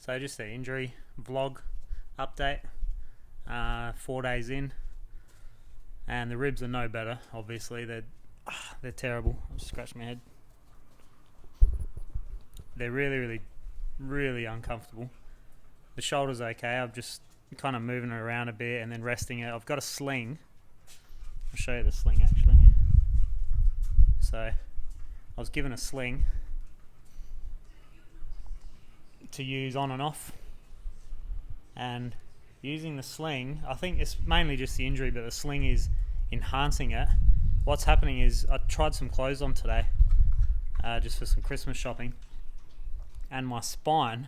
So just the injury vlog update. 4 days in, and the ribs are no better. Obviously, they're terrible. I'll just scratch my head. They're really, really, really uncomfortable. The shoulder's okay. I'm just kind of moving it around a bit and then resting it. I've got a sling. I'll show you the sling actually. So I was given a sling to use on and off, and using the sling, I think it's mainly just the injury, but the sling is enhancing it. What's happening is I tried some clothes on today, just for some Christmas shopping, and my spine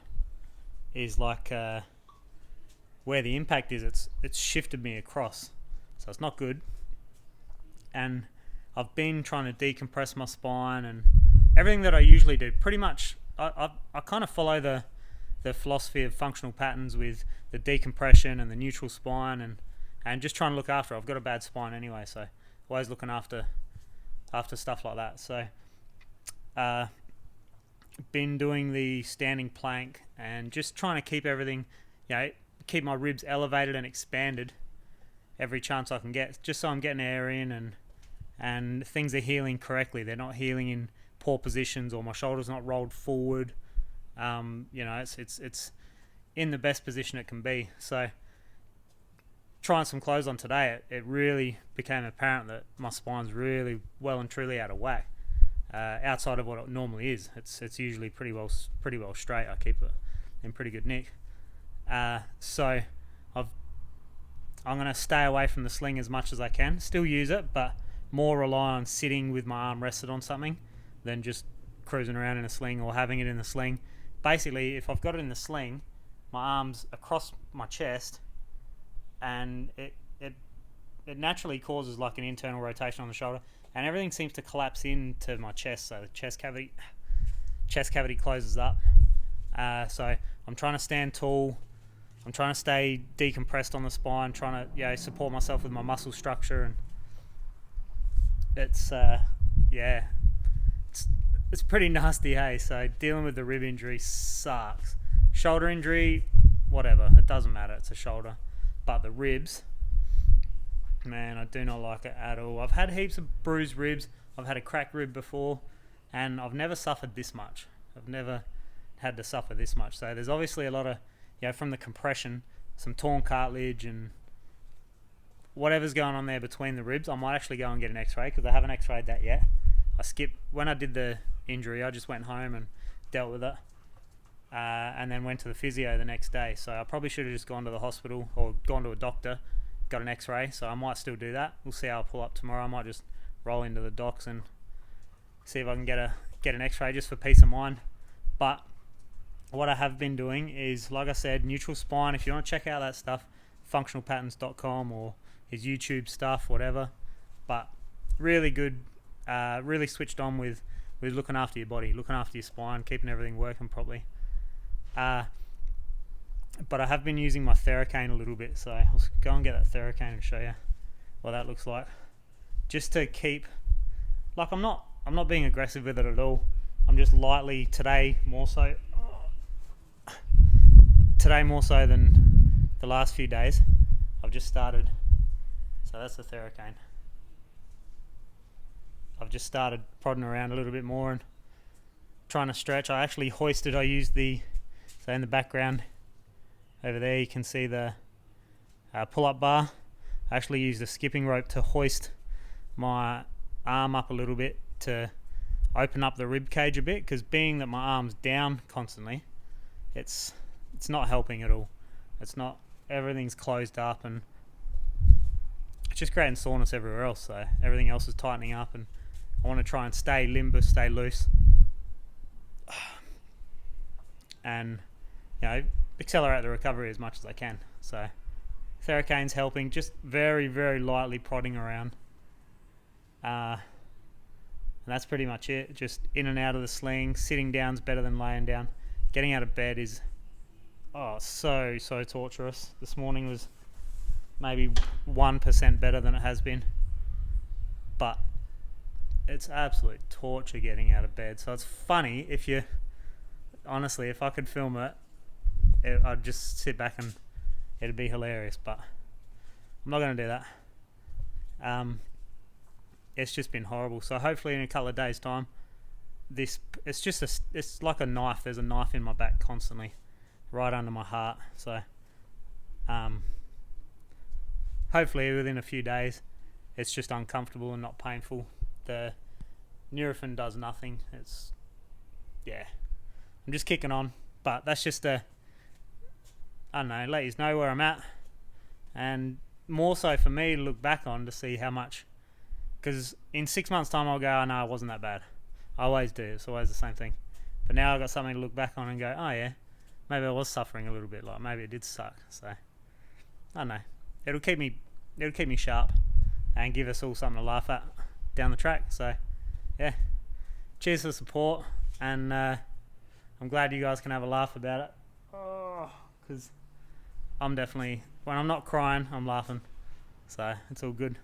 is like where the impact is, it's shifted me across, so it's not good. And I've been trying to decompress my spine and everything that I usually do. Pretty much, I kind of follow the philosophy of functional patterns with the decompression and the neutral spine, and just trying to look after it. I've got a bad spine anyway, so always looking after stuff like that. So been doing the standing plank and just trying to keep everything, keep my ribs elevated and expanded every chance I can get, just so I'm getting air in and things are healing correctly. They're not healing in poor positions, or my shoulder's not rolled forward. It's in the best position it can be. So trying some clothes on today, it really became apparent that my spine's really well and truly out of whack. Outside of what it normally is, it's usually pretty well straight. I keep it in pretty good nick. So I'm going to stay away from the sling as much as I can. Still use it, but more rely on sitting with my arm rested on something than just cruising around in a sling or having it in the sling. Basically, if I've got it in the sling, my arm's across my chest, and it naturally causes like an internal rotation on the shoulder, and everything seems to collapse into my chest, so the chest cavity closes up. So I'm trying to stand tall. I'm trying to stay decompressed on the spine, trying to support myself with my muscle structure, and it's pretty nasty, hey. So dealing with the rib injury sucks. Shoulder injury, whatever, it doesn't matter, it's a shoulder. But the ribs, man, I do not like it at all. I've had heaps of bruised ribs. I've had a cracked rib before, and I've never suffered this much. I've never had to suffer this much. So there's obviously a lot of, from the compression, some torn cartilage and whatever's going on there between the ribs. I might actually go and get an x-ray, because I haven't x-rayed that yet. When I did the injury, I just went home and dealt with it, and then went to the physio the next day. So I probably should have just gone to the hospital or gone to a doctor, got an x-ray. So I might still do that. We'll see how I pull up tomorrow. I might just roll into the docs and see if I can get an x-ray just for peace of mind. But what I have been doing is, like I said, neutral spine. If you want to check out that stuff, functionalpatterns.com, or his YouTube stuff, whatever. But really good, really switched on with looking after your body, looking after your spine, keeping everything working properly. But I have been using my Theracane a little bit, so I'll go and get that Theracane and show you what that looks like. Just to keep, I'm not being aggressive with it at all. I'm just lightly, today more so than the last few days. I've just started, so that's the Theracane. I've just started prodding around a little bit more and trying to stretch. I actually hoisted, so in the background over there you can see the pull-up bar. I actually used a skipping rope to hoist my arm up a little bit to open up the rib cage a bit, because being that my arm's down constantly, it's not helping at all. Everything's closed up, and it's just creating soreness everywhere else, so everything else is tightening up, and I want to try and stay limber, stay loose, and accelerate the recovery as much as I can. So Theracane's helping, just very, very lightly prodding around, and that's pretty much it. Just in and out of the sling. Sitting down's better than laying down. Getting out of bed is so torturous. This morning was maybe 1% better than it has been, but it's absolute torture getting out of bed. So it's funny, if I could film it, I'd just sit back and it'd be hilarious. But I'm not going to do that. It's just been horrible. So hopefully in a couple of days' time, it's like a knife. There's a knife in my back constantly, right under my heart. So hopefully within a few days, it's just uncomfortable and not painful. The Nurofen does nothing. I'm just kicking on. But that's just I don't know, let you know where I'm at. And more so for me to look back on to see how much, because in 6 months' time I'll go, oh no, it wasn't that bad. I always do. It's always the same thing. But now I've got something to look back on and go, oh yeah, maybe I was suffering a little bit. Like maybe it did suck. So I don't know. It'll keep me sharp and give us all something to laugh at down the track. So yeah, cheers for the support, and I'm glad you guys can have a laugh about it. Because I'm definitely, when I'm not crying, I'm laughing. So it's all good.